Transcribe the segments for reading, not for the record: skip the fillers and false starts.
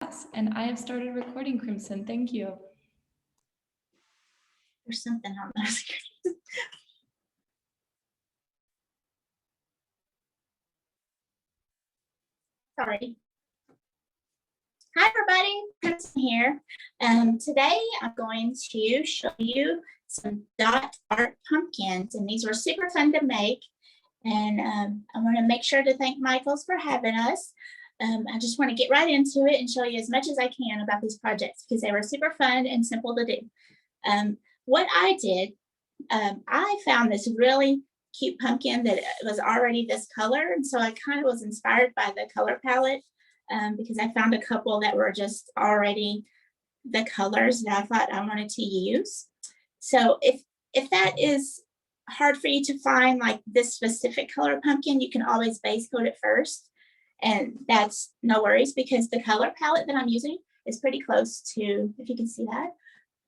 And I have started recording, Crimson. Thank you. There's something on the screen. Sorry. Hi, everybody. Crimson here. Today I'm going to show you some dot art pumpkins, and these were super fun to make. And I want to make sure to thank Michaels for having us. I just want to get right into it and show you as much as I can about these projects because they were super fun and simple to do. What I did, I found this really cute pumpkin that was already this color, and so I kind of was inspired by the color palette because I found a couple that were just already the colors that I thought I wanted to use. So if that is hard for you to find, like this specific color pumpkin, you can always base coat it first, and that's no worries because the color palette that I'm using is pretty close to, if you can see that,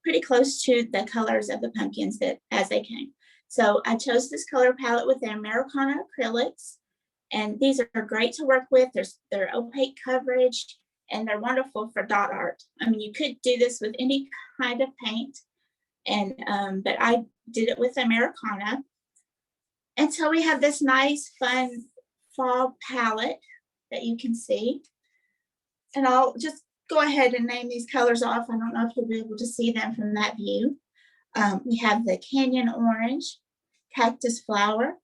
pretty close to the colors of the pumpkins that as they came. So I chose this color palette with the Americana Acrylics, and these are great to work with. They're opaque coverage, and they're wonderful for dot art. I mean, you could do this with any kind of paint, and but I did it with Americana. And so we have this nice, fun fall palette that you can see. And I'll just go ahead and name these colors off. I don't know if you'll be able to see them from that view. We have the Canyon Orange, Cactus Flower,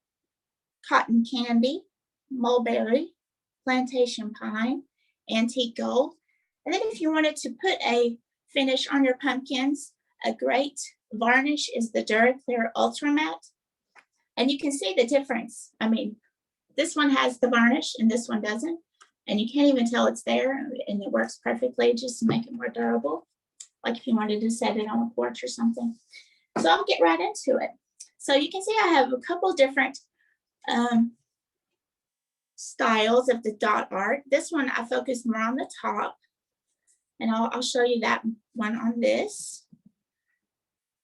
Cotton Candy, Mulberry, Plantation Pine, Antique Gold. And then if you wanted to put a finish on your pumpkins, a great varnish is the Duraclear Ultramat. And you can see the difference. I mean, this one has the varnish and this one doesn't. And you can't even tell it's there, and it works perfectly just to make it more durable. Like if you wanted to set it on a porch or something. So I'll get right into it. So you can see I have a couple different styles of the dot art. This one I focused more on the top, and I'll show you that one on this.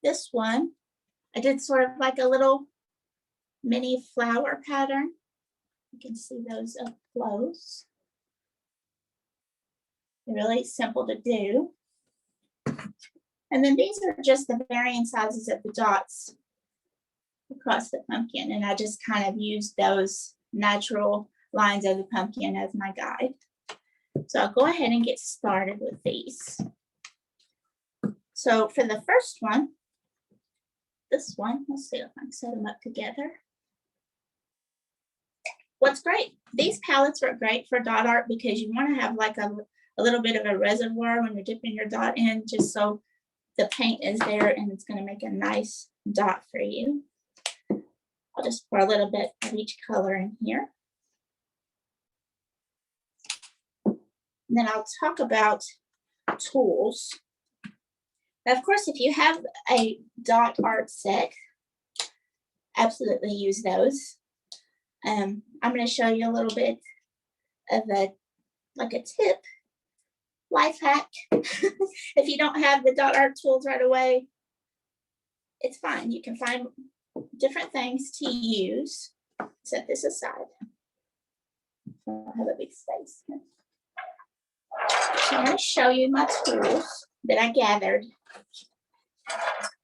This one, I did sort of like a little mini flower pattern. You can see those up close. They're really simple to do. And then these are just the varying sizes of the dots across the pumpkin. And I just kind of used those natural lines of the pumpkin as my guide. So I'll go ahead and get started with these. So for the first one, this one, let's see if I can set them up together. What's great, these palettes are great for dot art because you want to have like a little bit of a reservoir when you're dipping your dot in, just so the paint is there and it's going to make a nice dot for you. I'll just pour a little bit of each color in here. And then I'll talk about tools. Now, of course, if you have a dot art set, absolutely use those. I'm going to show you a little bit of a tip, life hack. If you don't have the dot art tools right away, it's fine. You can find different things to use. Set this aside. I don't have a big space. So I'm going to show you my tools that I gathered.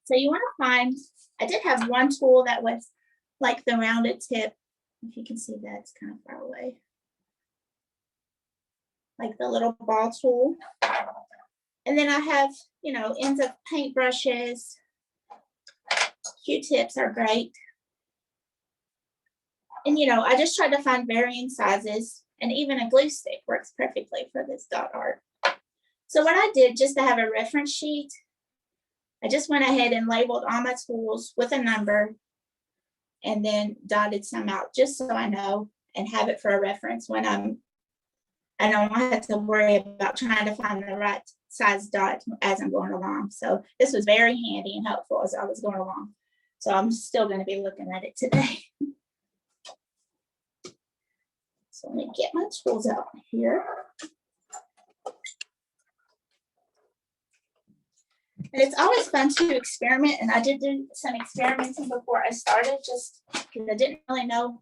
So you want to find, I did have one tool that was like the rounded tip. If you can see that, it's kind of far away. Like the little ball tool. And then I have, you know, ends of paintbrushes. Q-tips are great. And, you know, I just tried to find varying sizes, and even a glue stick works perfectly for this dot art. So what I did, just to have a reference sheet, I just went ahead and labeled all my tools with a number and then dotted some out just so I know and have it for a reference when I don't have to worry about trying to find the right size dot as I'm going along. So this was very handy and helpful as I was going along. So I'm still going to be looking at it today. So let me get my tools out here. And it's always fun to experiment, and I did do some experimenting before I started just because I didn't really know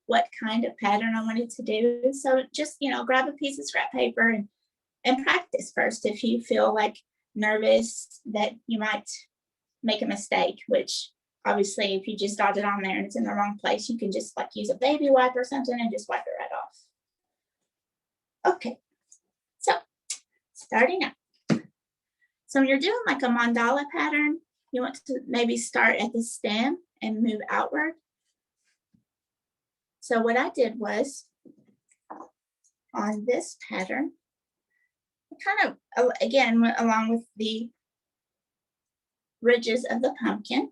what kind of pattern I wanted to do. So just, you know, grab a piece of scrap paper and practice first if you feel like nervous that you might make a mistake, which obviously if you just dot it on there and it's in the wrong place, you can just like use a baby wipe or something and just wipe it right off. Okay, so starting up. So when you're doing like a mandala pattern, you want to maybe start at the stem and move outward. So what I did was on this pattern, I kind of, again, went along with the ridges of the pumpkin.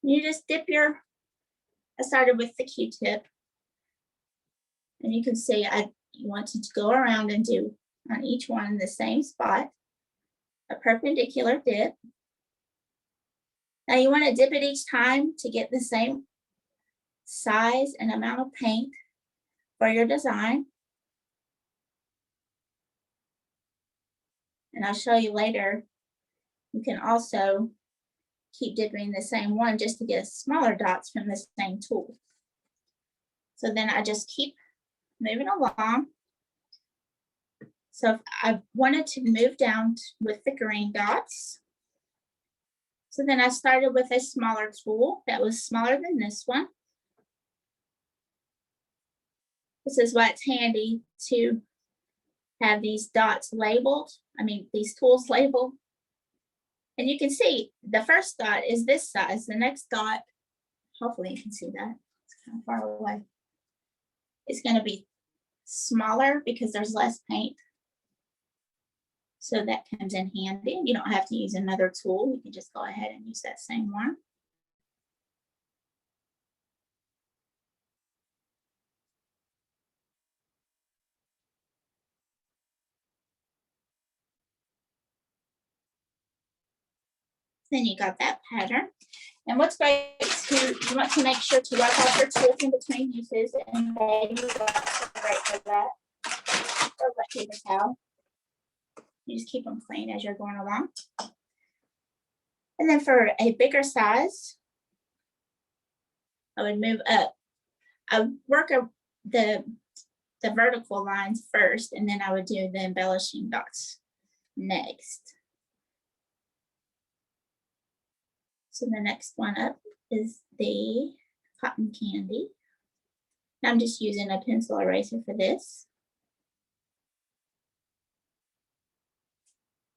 You just dip your, I started with the Q-tip. And you can see I wanted to go around and do on each one in the same spot, a perpendicular dip. Now you want to dip it each time to get the same size and amount of paint for your design. And I'll show you later, you can also keep dipping the same one just to get smaller dots from the same tool. So then I just keep moving along. So if I wanted to move down with the green dots, so then I started with a smaller tool that was smaller than this one. This is why it's handy to have these dots labeled. I mean, these tools labeled. And you can see the first dot is this size. The next dot, hopefully you can see that. It's kind of far away. It's going to be smaller because there's less paint. So that comes in handy. You don't have to use another tool. You can just go ahead and use that same one. Then you got that pattern. And what's great is you want to make sure to wipe off your tools in between uses, and baby wipes are great for that. Or wet paper towel. You just keep them clean as you're going along. And then for a bigger size, I would move up. I would work the vertical lines first, and then I would do the embellishing dots next. So the next one up is the cotton candy. I'm just using a pencil eraser for this.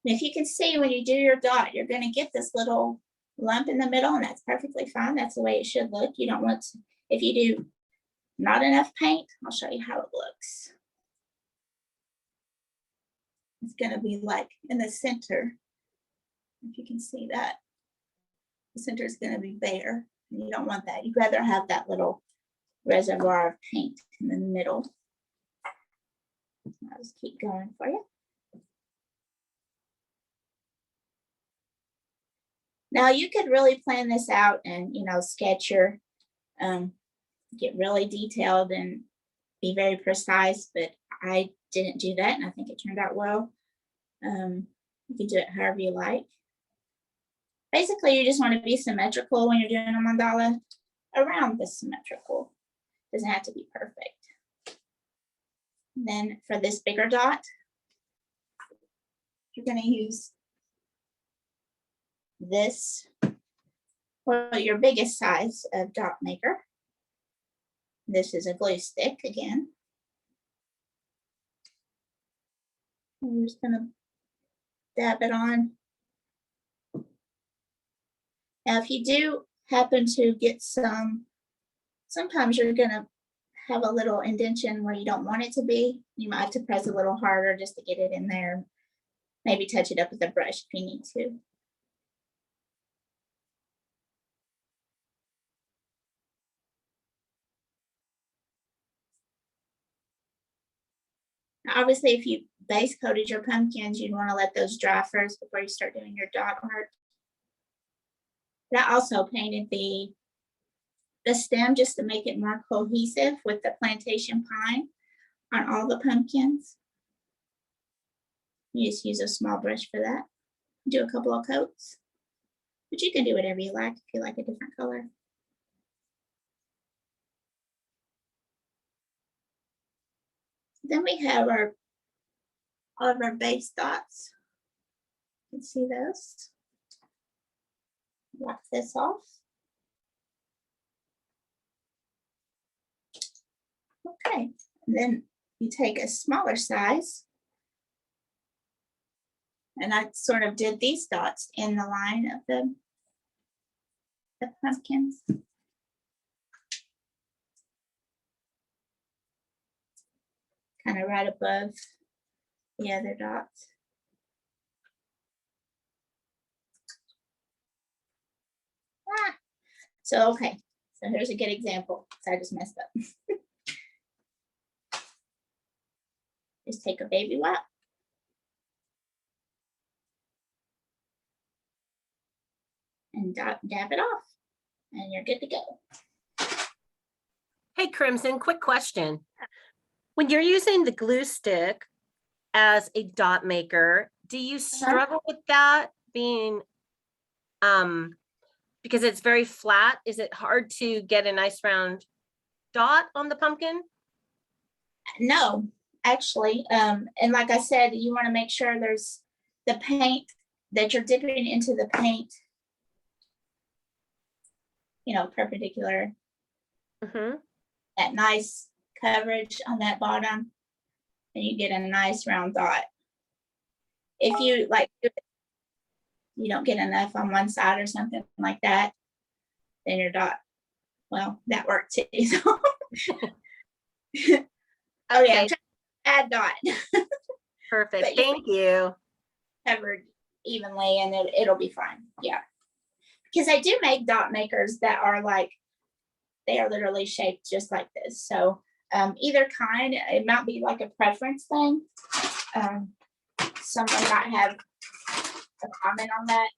And if you can see when you do your dot, you're going to get this little lump in the middle, and that's perfectly fine. That's the way it should look. You don't want to, if you do not enough paint, I'll show you how it looks. It's going to be like in the center, if you can see that. The center is going to be bare, and you don't want that. You'd rather have that little reservoir of paint in the middle. I'll just keep going for you. Now you could really plan this out and, you know, sketch your, get really detailed and be very precise, but I didn't do that, and I think it turned out well. You can do it however you like. Basically, you just want to be symmetrical when you're doing a mandala, around the symmetrical. Doesn't have to be perfect. And then for this bigger dot, you're going to use this for your biggest size of dot maker. This is a glue stick again. I'm just going to dab it on. Now, if you do happen to get sometimes you're going to have a little indentation where you don't want it to be. You might have to press a little harder just to get it in there. Maybe touch it up with a brush if you need to. Now, obviously, if you base coated your pumpkins, you'd want to let those dry first before you start doing your dot art. But I also painted the stem just to make it more cohesive with the plantation pine on all the pumpkins. You just use a small brush for that. Do a couple of coats, but you can do whatever you like if you like a different color. Then we have our all of our base dots. You can see those. Wipe this off. Okay, and then you take a smaller size, and I sort of did these dots in the line of the pumpkins. Kind of right above the other dots. So, okay, so here's a good example. So I just messed up. Just take a baby wipe. And dab it off. And you're good to go. Hey, Crimson, quick question. When you're using the glue stick as a dot maker, do you struggle with that being, because it's very flat? Is it hard to get a nice round dot on the pumpkin? No, actually, and like I said, you want to make sure there's the paint that you're dipping into the paint, you know, perpendicular. That nice coverage on that bottom, and you get a nice round dot. If you like, you don't get enough on one side or something like that, then your dot, well, that worked too. So. Oh yeah, add dot. Perfect. Thank you. Covered evenly, and it'll be fine. Yeah, because I do make dot makers that are like, they are literally shaped just like this. So either kind, it might be like a preference thing. Someone might have a comment on that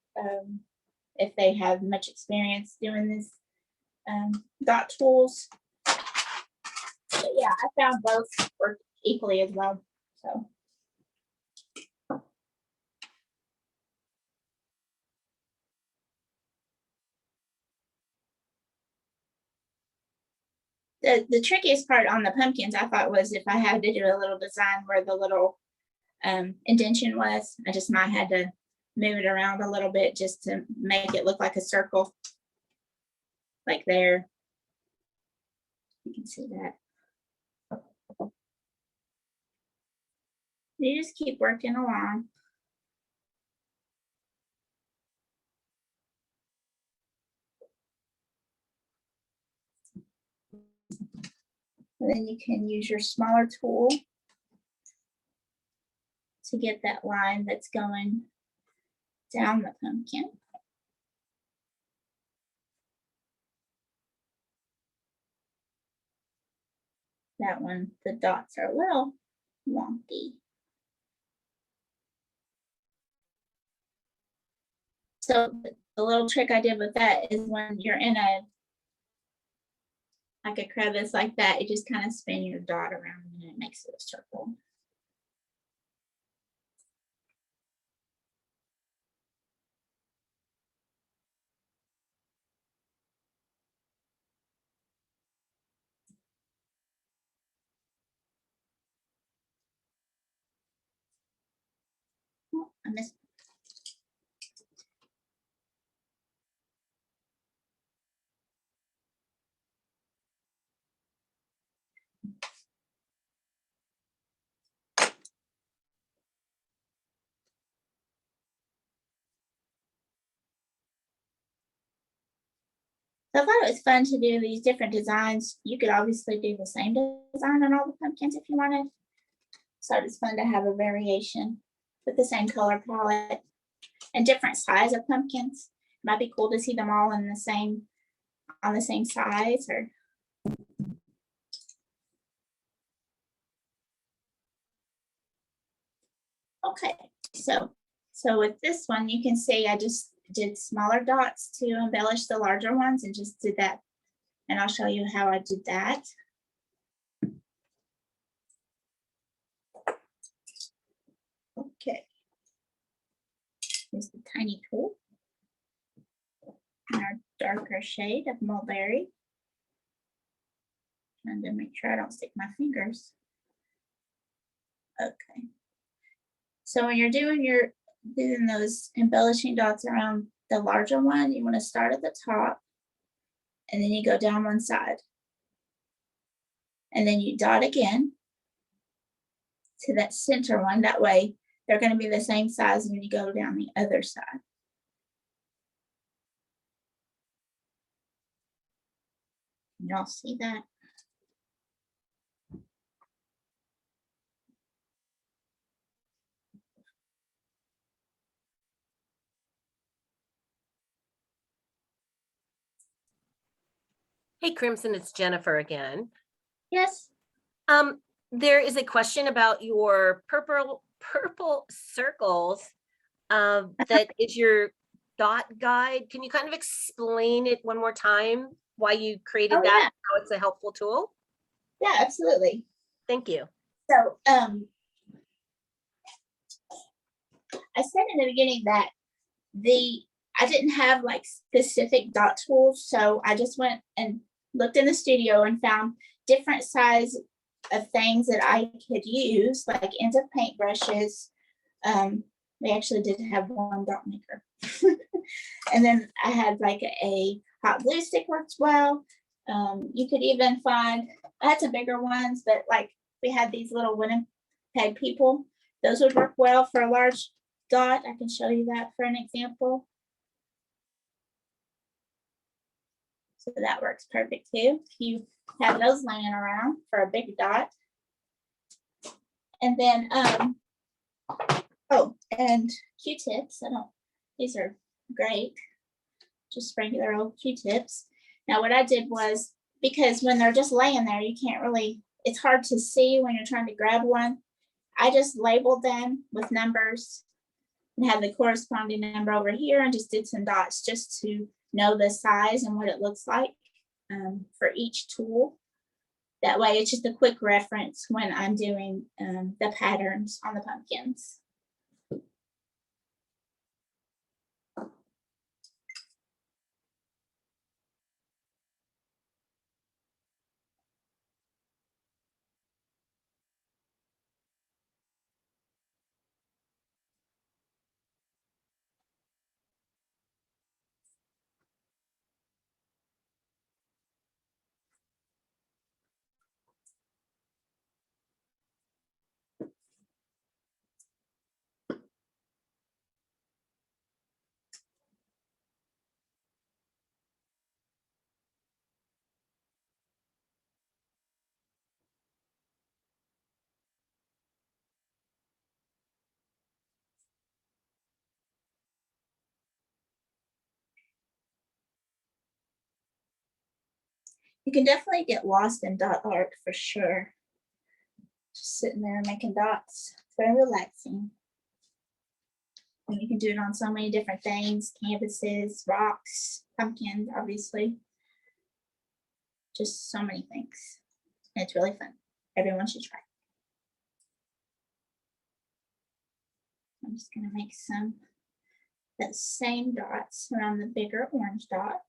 if they have much experience doing this dot tools. But yeah, I found both work equally as well. So. The trickiest part on the pumpkins, I thought, was if I had to do a little design where the little indentation was, I just might have to move it around a little bit just to make it look like a circle, like there. You can see that. You just keep working along. And then you can use your smaller tool to get that line that's going down the pumpkin. That one, the dots are a little wonky. So the little trick I did with that is when you're in like a crevice like that, you just kind of spin your dot around and it makes it a circle. Oh, I missed. So I thought it was fun to do these different designs. You could obviously do the same design on all the pumpkins if you wanted. So it's fun to have a variation with the same color palette and different size of pumpkins. It might be cool to see them all in the same, on the same size. Or okay, so with this one, you can see I just did smaller dots to embellish the larger ones and just did that. And I'll show you how I did that. Okay. Here's the tiny tool. And our darker shade of Mulberry. Trying to make sure I don't stick my fingers. Okay. So when you're doing those embellishing dots around the larger one, you want to start at the top and then you go down one side. And then you dot again to that center one. That way they're going to be the same size when you go down the other side. Y'all see that? Hey, Crimson, it's Jennifer again. Yes. There is a question about your purple circles. That is your dot guide. Can you kind of explain it one more time? Why you created that? Yeah. How it's a helpful tool? Yeah, absolutely. Thank you. So I said in the beginning that I didn't have like specific dot tools, so I just went and looked in the studio and found different size of things that I could use, like ends of paintbrushes. We actually did have one dot maker. And then I had like a hot glue stick works well. You could even find, I had some bigger ones, but like we had these little Winnipeg people. Those would work well for a large dot. I can show you that for an example. So that works perfect too. If you have those laying around for a big dot. And then, oh, and Q-tips. These are great. Just regular old Q-tips. Now what I did was, because when they're just laying there, you can't really, it's hard to see when you're trying to grab one. I just labeled them with numbers and had the corresponding number over here and just did some dots just to know the size and what it looks like for each tool. That way it's just a quick reference when I'm doing the patterns on the pumpkins. You can definitely get lost in dot art for sure. Just sitting there making dots, it's very relaxing. And you can do it on so many different things, canvases, rocks, pumpkins, obviously. Just so many things. And it's really fun. Everyone should try. I'm just gonna make some that same dots around the bigger orange dot,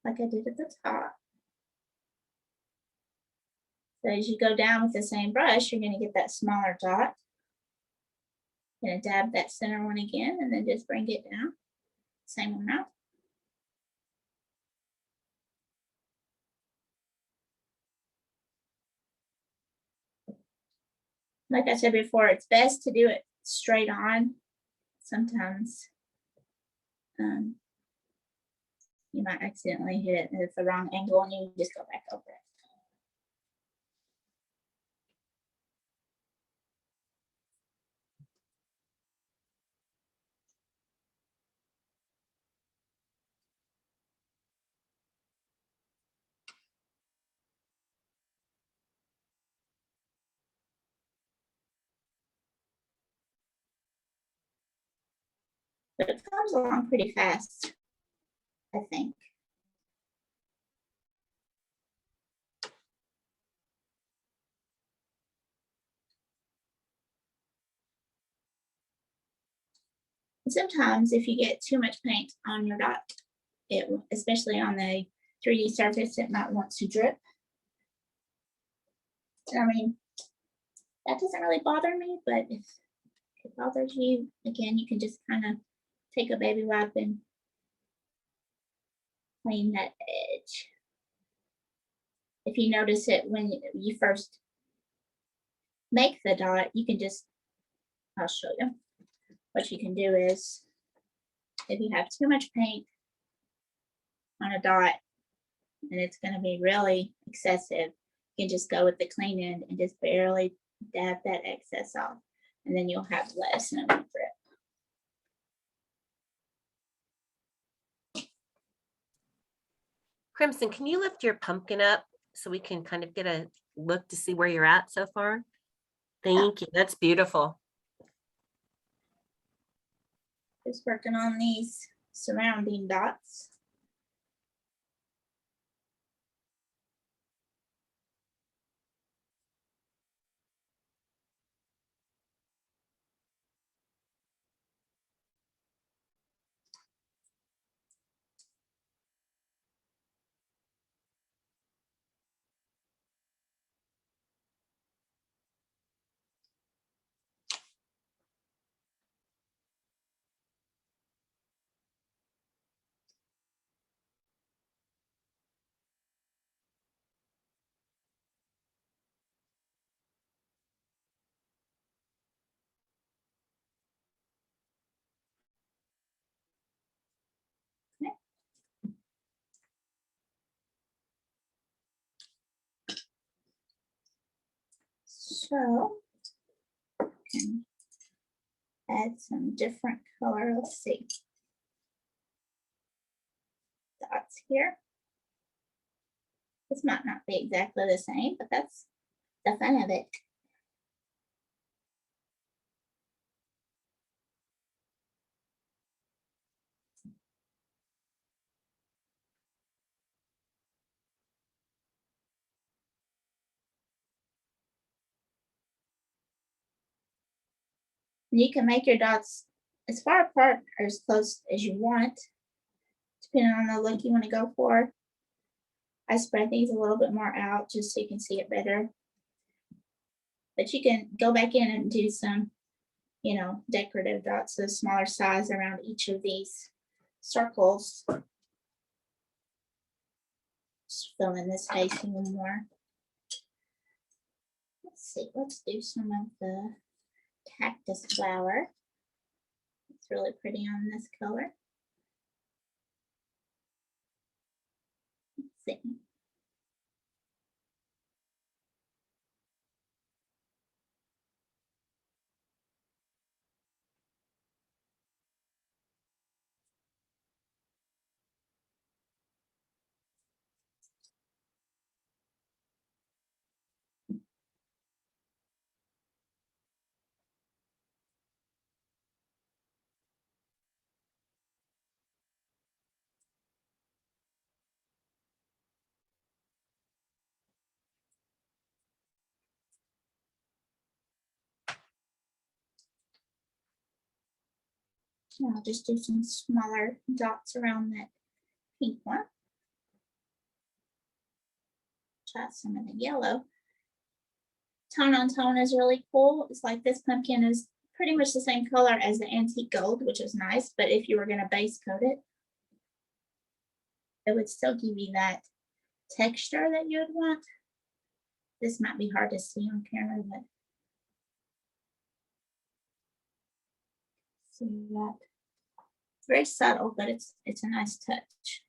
like I did at the top. So as you go down with the same brush, you're gonna get that smaller dot. Gonna dab that center one again and then just bring it down. Same amount. Like I said before, it's best to do it straight on. Sometimes you might accidentally hit it at the wrong angle and you just go back over it. But it comes along pretty fast, I think. Sometimes if you get too much paint on your dot, especially on the 3D surface, it might want to drip. I mean, that doesn't really bother me, but if If it bothers you, again, you can just kind of take a baby wipe and clean that edge. If you notice it when you first make the dot, you can just, I'll show you. What you can do is, if you have too much paint on a dot and it's going to be really excessive, you can just go with the clean end and just barely dab that excess off, and then you'll have less and it won't drip. Crimson, can you lift your pumpkin up so we can kind of get a look to see where you're at so far? Thank you. That's beautiful. Just working on these surrounding dots. So, can add some different color. Let's see. Dots here. This might not be exactly the same, but that's the fun of it. You can make your dots as far apart or as close as you want, depending on the look you want to go for. I spread these a little bit more out just so you can see it better. But you can go back in and do some, you know, decorative dots, a smaller size around each of these circles. Just fill in this space even more. Let's see, let's do some of the cactus flower. It's really pretty on this color. Let's see. I'll just do some smaller dots around that pink one. Try some of the yellow. Tone on tone is really cool. It's like this pumpkin is pretty much the same color as the antique gold, which is nice, but if you were going to base coat it, it would still give you that texture that you would want. This might be hard to see on camera, but see that. It's very subtle, but it's a nice touch.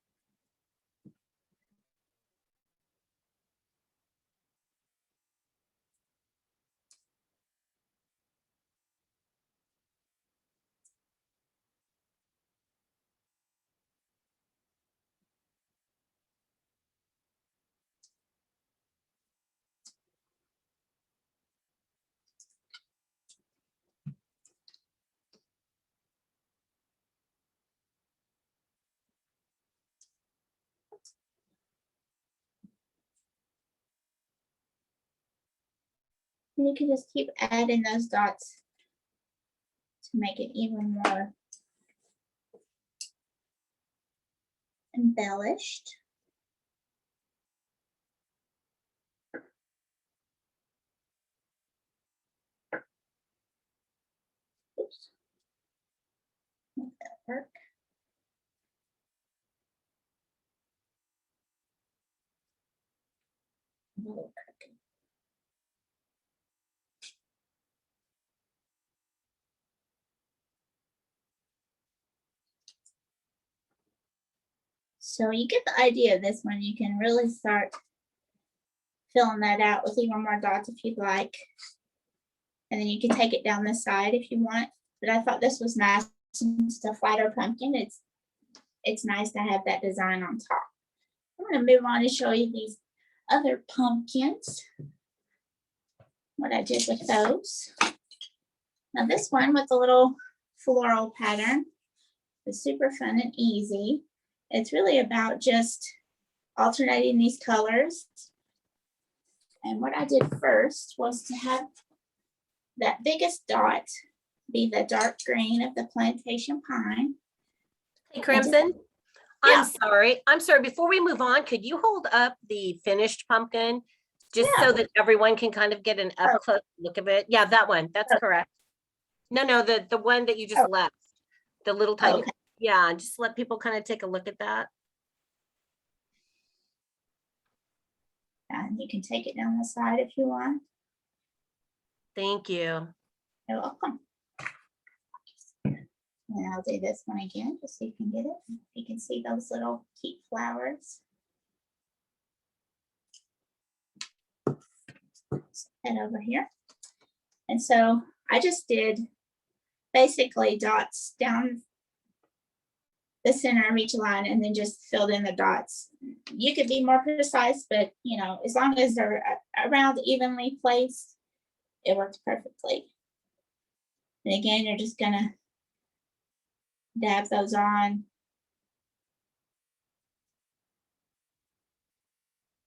And you can just keep adding those dots to make it even more embellished. work? A little crooked. So you get the idea of this one. You can really start filling that out with even more dots if you'd like. And then you can take it down the side if you want. But I thought this was nice. It's a flatter pumpkin. It's nice to have that design on top. I'm going to move on and show you these other pumpkins. What I did with those. Now this one with the little floral pattern is super fun and easy. It's really about just alternating these colors. And what I did first was to have that biggest dot be the dark green of the plantation pine. Hey, Crimson. Yeah. I'm sorry. Before we move on, could you hold up the finished pumpkin just Yeah. so that everyone can kind of get an up close look of it? Yeah, that one. That's correct. No, the one that you just left. The little tiny. Okay. Yeah, just let people kind of take a look at that. And you can take it down the side if you want. Thank you. You're welcome. And I'll do this one again just so you can get it. You can see those little cute flowers. And over here. And so I just did basically dots down the center of each line and then just filled in the dots. You could be more precise, but you know, as long as they're around evenly placed, it works perfectly. And again, you're just gonna dab those on.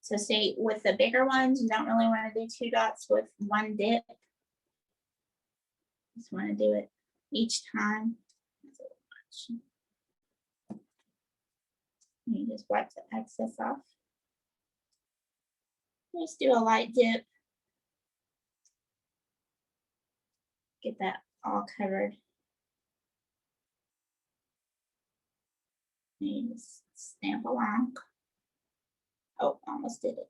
So see, with the bigger ones, you don't really want to do 2 dots with one dip. Just want to do it each time. That's a little much. You just wipe the excess off. Just do a light dip. Get that all covered. And you just stamp along. Oh, almost did it.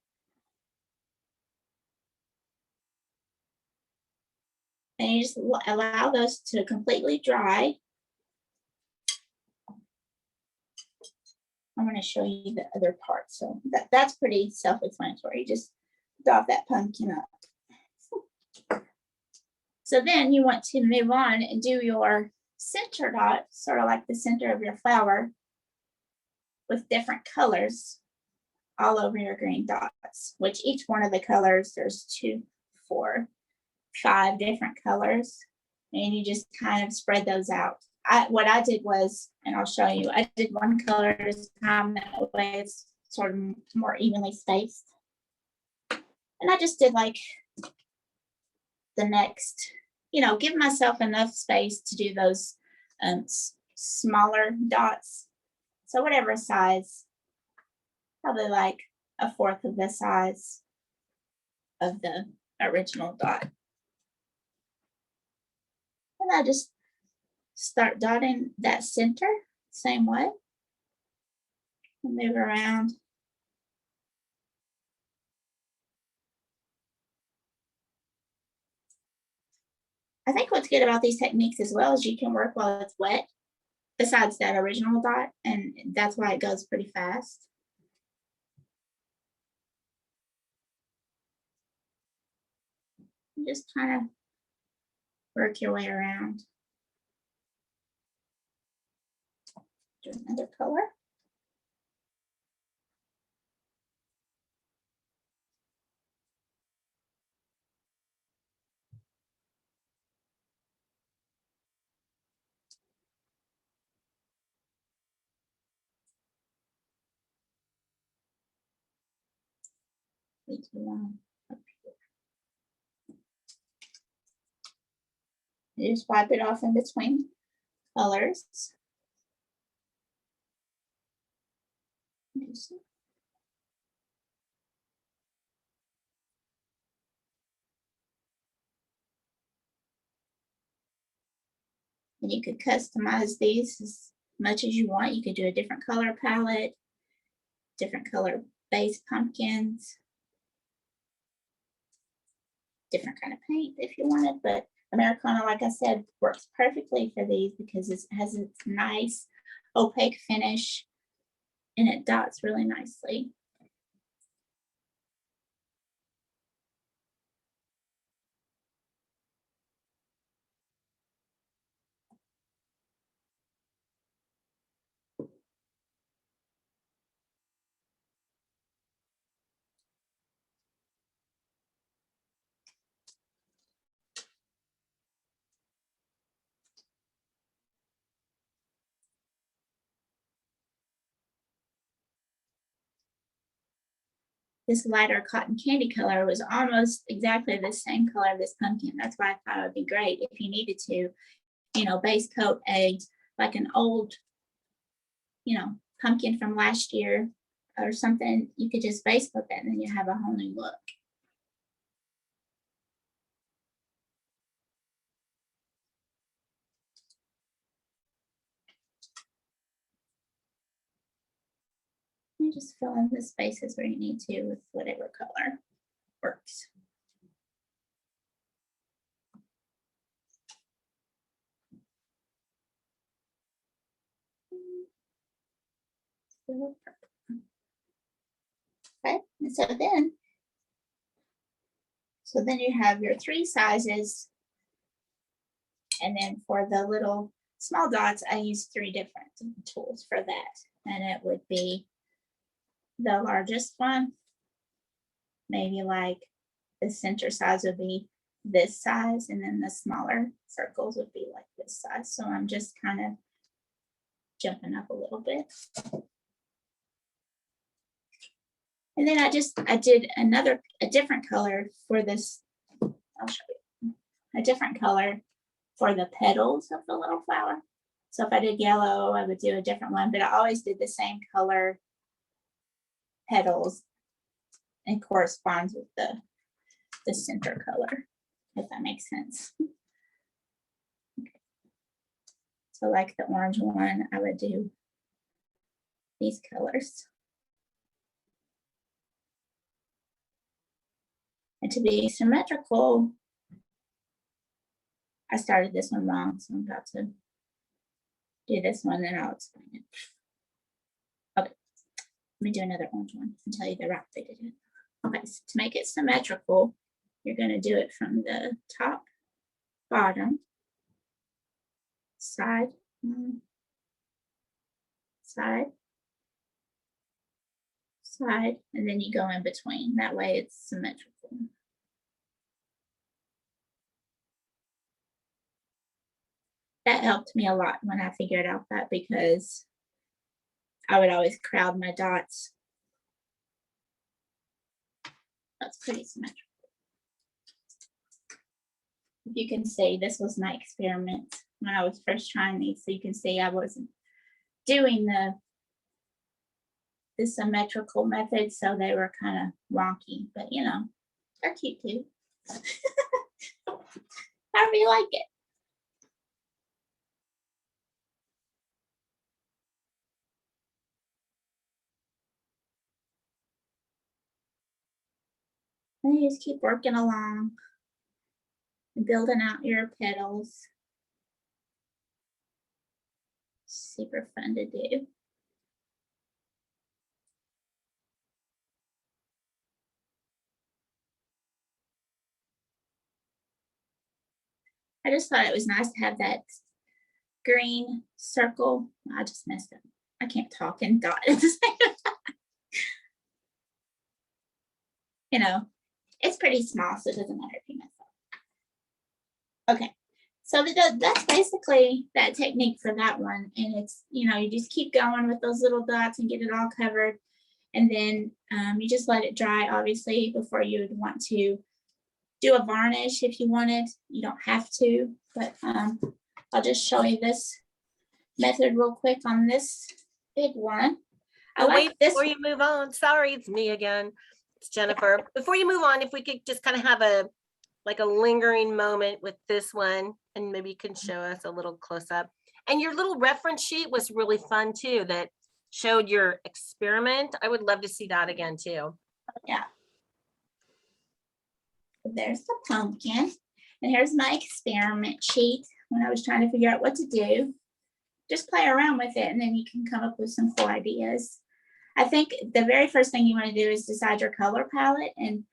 And you just allow those to completely dry. I'm going to show you the other part. So that's pretty self-explanatory. Just dot that pumpkin up. So then you want to move on and do your center dot, sort of like the center of your flower, with different colors all over your green dots, which each one of the colors, there's 2, 4, 5 different colors. And you just kind of spread those out. What I did was, and I'll show you, I did one color at a time, that way it's sort of more evenly spaced. And I just did like the next, you know, give myself enough space to do those smaller dots. So whatever size, probably like 1/4 of the size of the original dot. And I just start dotting that center same way. And move around. I think what's good about these techniques as well is you can work while it's wet, besides that original dot, and that's why it goes pretty fast. Just kind of work your way around. Do another color. Up here. You just wipe it off in between colors. And you could customize these much as you want. You could do a different color palette, different color base pumpkins, different kind of paint if you wanted, but Americana, like I said, works perfectly for these because it has its nice opaque finish and it dots really nicely. This lighter cotton candy color was almost exactly the same color of this pumpkin. That's why I thought it would be great if you needed to, you know, base coat like an old, you know, pumpkin from last year or something. You could just base coat that and then you have a whole new look. You just fill in the spaces where you need to with whatever color works. Okay, and so then you have your 3 sizes, and then for the little small dots, I use 3 different tools for that, and it would be the largest one, maybe like the center size would be this size, and then the smaller circles would be like this size. So I'm just kind of jumping up a little bit. And then I did a different color for this. I'll show you a different color for the petals of the little flower. So if I did yellow, I would do a different one, but I always did the same color petals and corresponds with the center color, if that makes sense. Okay. So like the orange one, I would do these colors. And to be symmetrical, I started this one wrong, so I'm about to do this one and I'll explain it. Okay, let me do another orange one and tell you the right way to do it. Okay, so to make it symmetrical, you're going to do it from the top, bottom, side, side, side, and then you go in between. That way it's symmetrical. That helped me a lot when I figured out that, because I would always crowd my dots. That's pretty symmetrical. If you can see, this was my experiment when I was first trying these. So you can see I wasn't doing the symmetrical method, so they were kind of wonky, but you know, they're cute too. However you like it. And you just keep working along and building out your petals. Super fun to do. I just thought it was nice to have that green circle. I just messed up. I can't talk and dot at the same time. You know, it's pretty small, so it doesn't matter if you mess up. Okay, so that's basically that technique for that one. And it's, you know, you just keep going with those little dots and get it all covered. And then you just let it dry, obviously, before you would want to do a varnish if you wanted. You don't have to, but I'll just show you this method real quick on this big one. I like wait, this. before you move on, sorry, it's me again. It's Jennifer. Before you move on, if we could just kind of have a lingering moment with this one. And maybe you can show us a little close up. And your little reference sheet was really fun too, that showed your experiment. I would love to see that again too. Yeah. There's the pumpkin. And here's my experiment sheet when I was trying to figure out what to do. Just play around with it and then you can come up with some cool ideas. I think the very first thing you want to do is decide your color palette. And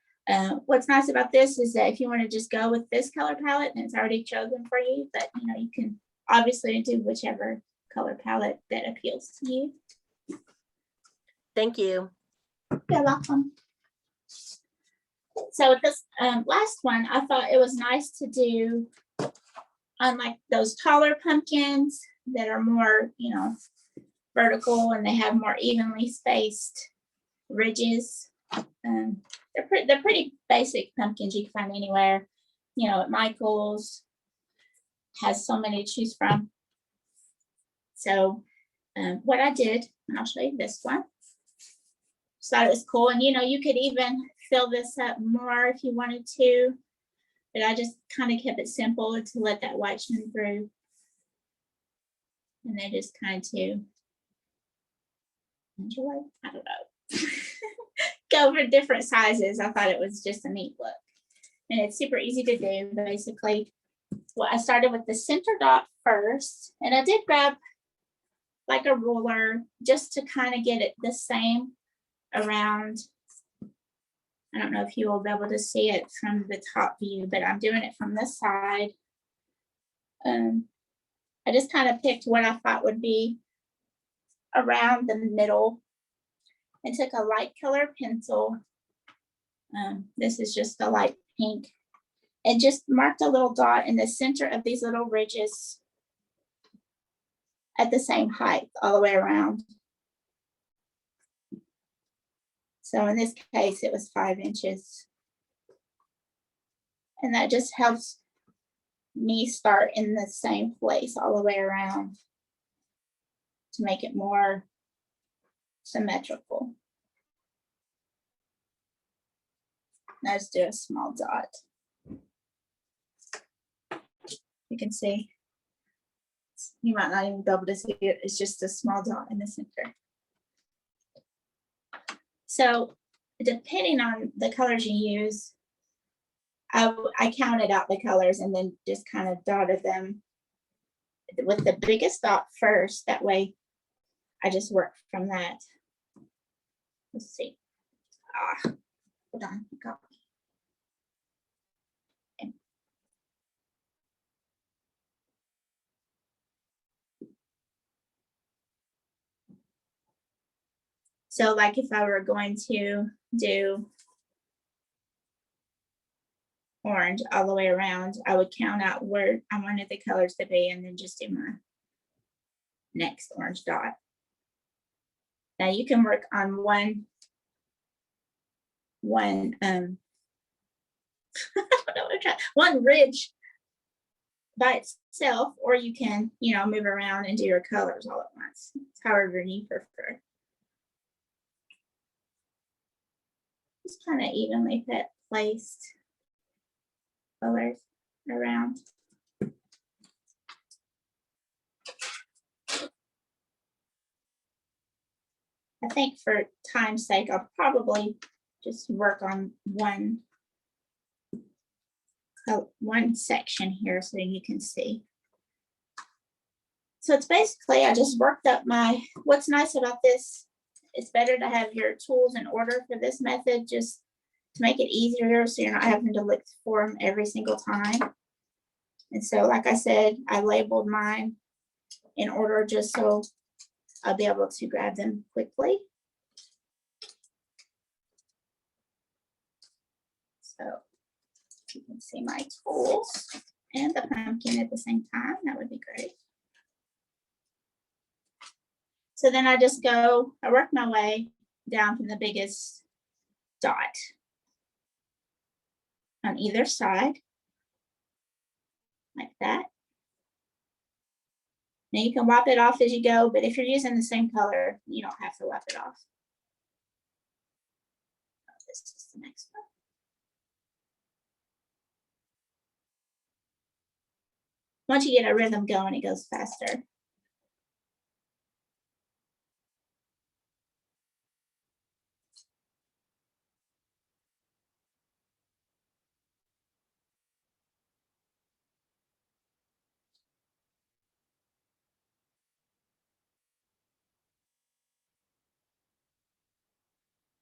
what's nice about this is that if you want to just go with this color palette, then it's already chosen for you. But you know, you can obviously do whichever color palette that appeals to you. Thank you. You're welcome. So with this last one, I thought it was nice to do on like those taller pumpkins that are more, you know, vertical and they have more evenly spaced ridges. They're pretty basic pumpkins you can find anywhere. You know, at Michael's has so many to choose from. So what I did, and I'll show you this one. Just thought it was cool, and you know, you could even fill this up more if you wanted to, but I just kind of kept it simple to let that white shine through. And then just kind of enjoy, I don't know, go for different sizes. I thought it was just a neat look. And it's super easy to do. Basically, well, I started with the center dot first, and I did grab like a ruler just to kind of get it the same around. I don't know if you will be able to see it from the top view, but I'm doing it from this side. I just kind of picked what I thought would be around the middle and took a light color pencil. This is just a light pink, and just marked a little dot in the center of these little ridges at the same height all the way around. So in this case, it was 5 inches. And that just helps me start in the same place all the way around to make it more symmetrical. Now let's do a small dot. You can see, you might not even be able to see it. It's just a small dot in the center. So depending on the colors you use, I counted out the colors and then just kind of dotted them with the biggest dot first. That way I just work from that. Let's see. Hold on. Okay. So like if I were going to do orange all the way around, I would count out where I wanted the colors to be and then just do my next orange dot. Now you can work on one one ridge by itself, or you can, you know, move around and do your colors all at once. It's however you prefer. Just kind of evenly placed colors around. I think for time's sake, I'll probably just work on one section here so you can see. So it's basically, I just worked up what's nice about this, it's better to have your tools in order for this method, just to make it easier so you're not having to look for them every single time. And so, like I said, I labeled mine in order just so I'll be able to grab them quickly. So you can see my tools and the pumpkin at the same time. That would be great. So then I just I work my way down from the biggest dot on either side, like that. Now you can wipe it off as you go, but if you're using the same color, you don't have to wipe it off. This is the next one. once you get a rhythm going, it goes faster.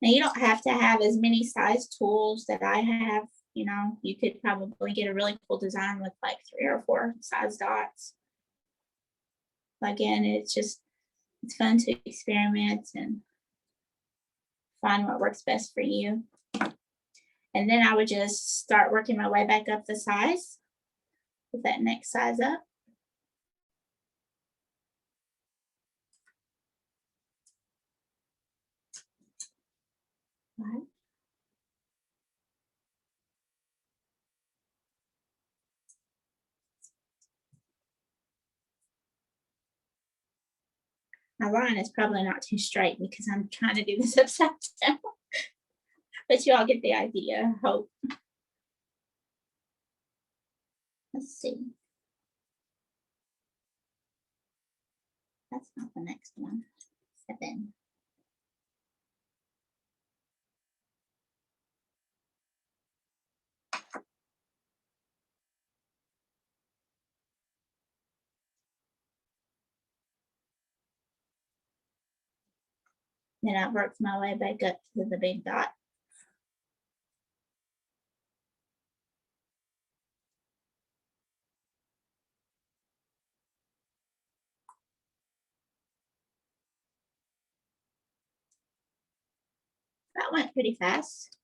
Now you don't have to have as many size tools that I have. You know, you could probably get a really cool design with like 3 or 4 size dots. Again, it's fun to experiment and find what works best for you. And then I would just start working my way back up the size with that next size up. Right. My line is probably not too straight because I'm trying to do this upside down. But you all get the idea, I hope. Let's see. That's not the next one. 7. Then I worked my way back up to the big dot. That went pretty fast.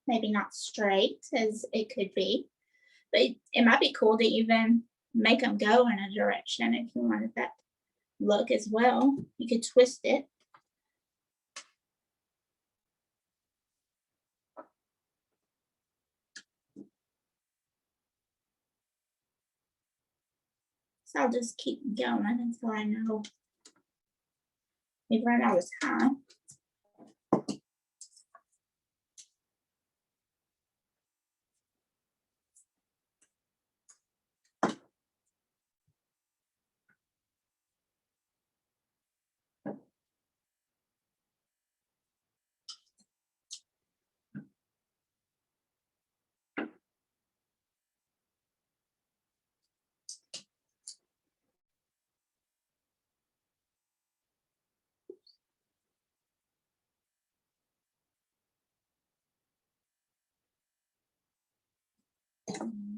Maybe not straight as it could be, but it might be cool to even make them go in a direction if you wanted that look as well. You could twist it. So I'll just keep going until I know we've run out of time.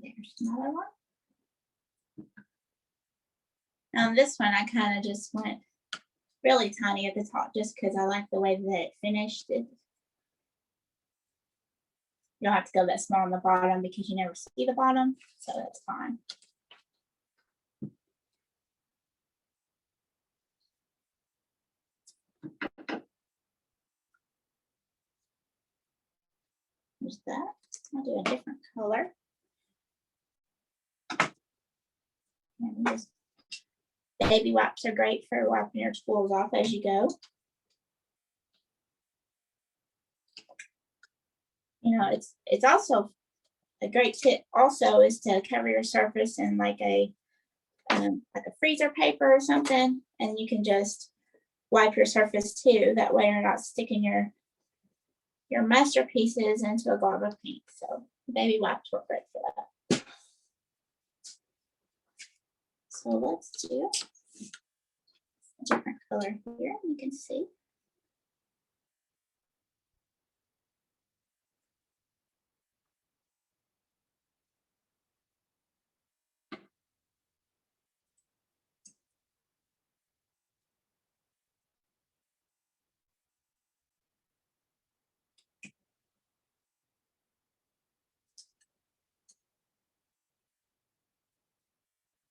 There's another one. This one I kind of just went really tiny at the top just because I like the way that it finished. You don't have to go that small on the bottom because you never see the bottom, so that's fine. There's that. I'll do a different color. And just, baby wipes are great for wiping your tools off as you go. You know, it's also a great tip also is to cover your surface in like a freezer paper or something, and you can just wipe your surface too. That way you're not sticking your masterpieces into a glob of paint. So baby wipes work great for that. So let's do a different color here. You can see.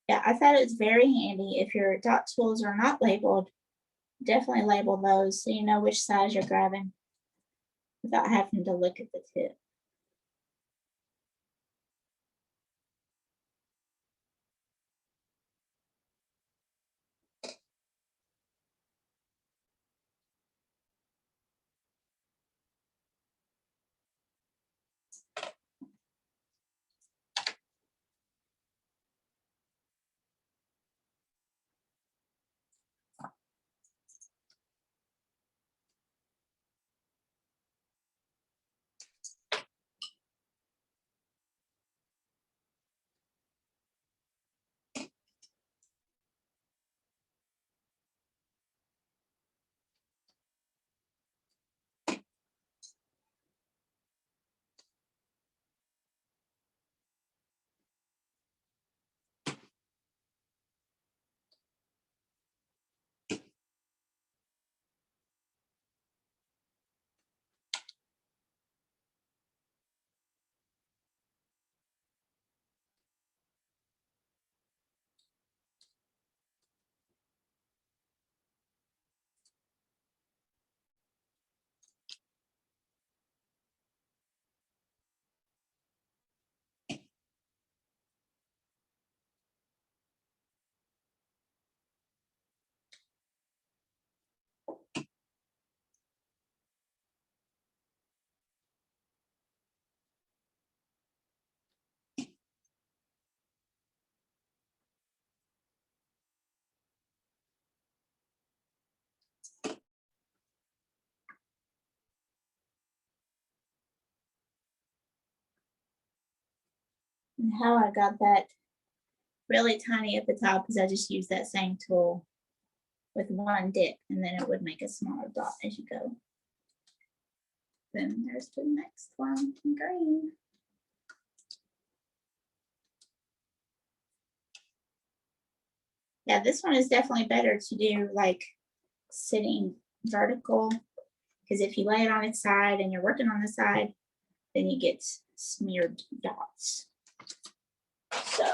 Yeah, I thought it was very handy. If your dot tools are not labeled, definitely label those so you know which size you're grabbing without having to look at the tip. And how I got that really tiny at the top is I just used that same tool with one dip, and then it would make a smaller dot as you go. Then there's the next one in green. Yeah, this one is definitely better to do like sitting vertical, because if you lay it on its side and you're working on the side, then you get smeared dots. So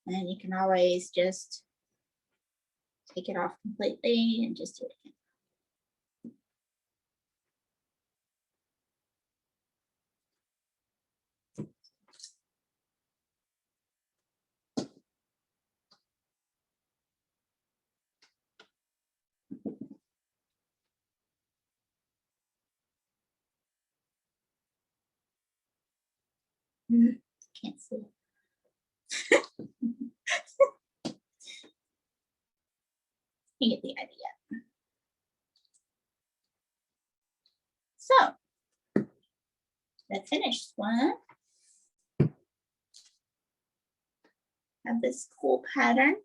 and you can always just take it off completely and just do it again. Can't see. You get the idea. So the finished one have this cool pattern.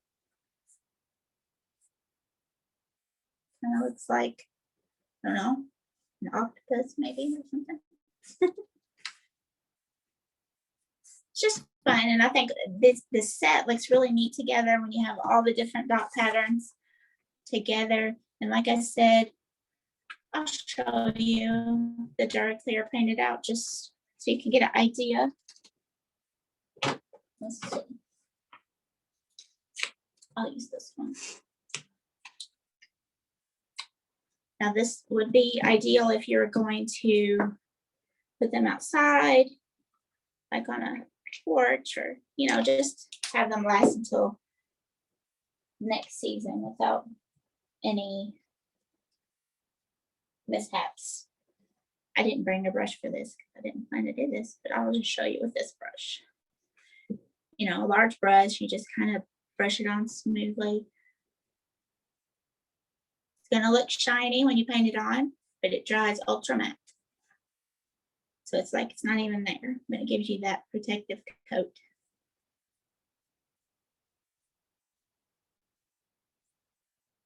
Kind of looks like, I don't know, an octopus maybe or something. It's just fun, and I think this set looks really neat together when you have all the different dot patterns together. And like I said, I'll show you the Duraclear painted out just so you can get an idea. Let's see. I'll use this one. Now this would be ideal if you're going to put them outside, like on a porch, or, you know, just have them last until next season without any mishaps. I didn't bring a brush for this because I didn't plan to do this, but I'll just show you with this brush. You know, a large brush, you just kind of brush it on smoothly. It's going to look shiny when you paint it on, but it dries ultra matte. So it's like it's not even there, but it gives you that protective coat.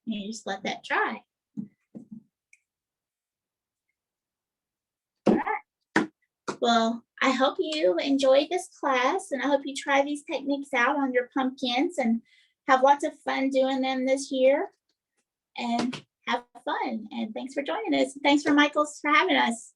And you just let that dry. All right. Well, I hope you enjoyed this class, and I hope you try these techniques out on your pumpkins and have lots of fun doing them this year. And have fun. And thanks for joining us. Thanks for Michaels for having us.